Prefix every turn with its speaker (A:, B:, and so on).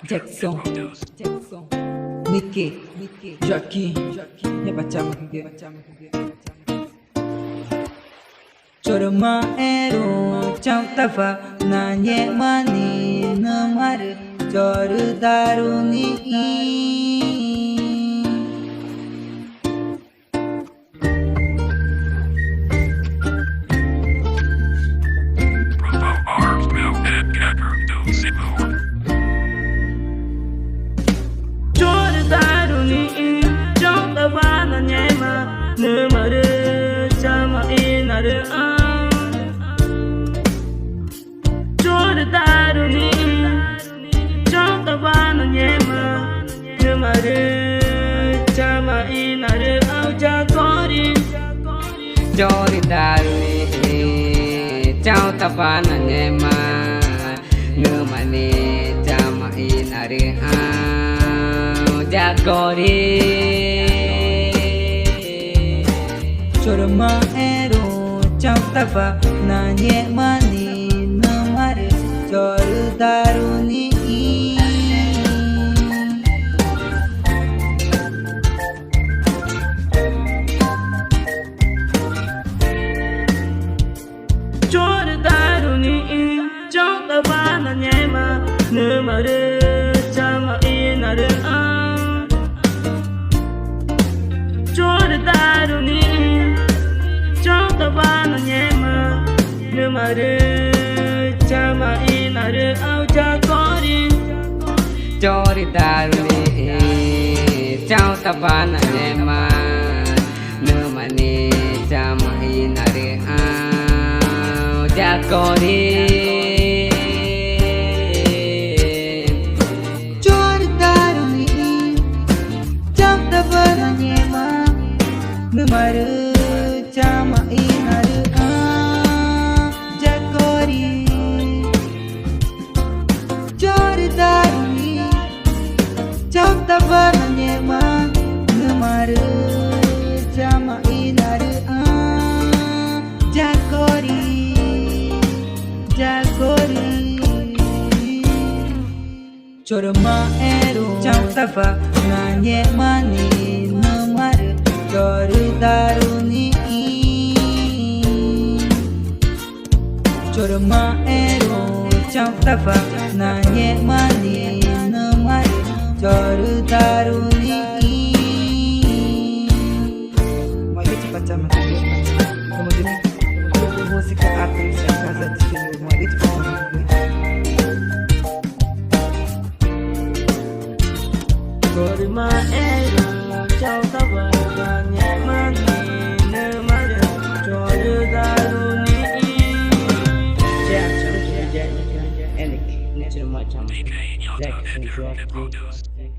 A: Jackson, Mickey, Jackie, ya baca makin Chorma ero cham tafa na nye mani namar chor daruni Chori daruni chao tapana nyema numane chama inare jagori chorma ero chao tapana nyema ni numare chori daruni
B: Numare chama inare chor daruni chota bana nyema numare chama inare au jagori
A: chori daruni chota bana nyema numane chama inare au jagori Numare chama inare jagori chori daruni cham tabana nyema numare chama inare jagori chorma ero cham tabana nyema ni numare chori daruni chorma ero cham tafa na nyema ni numar chori daruni Mari cepat sama kemudian musik artis yang kasar di sini mari cepat
B: chorma ero cham tafa Jackson, Jack and Jockey.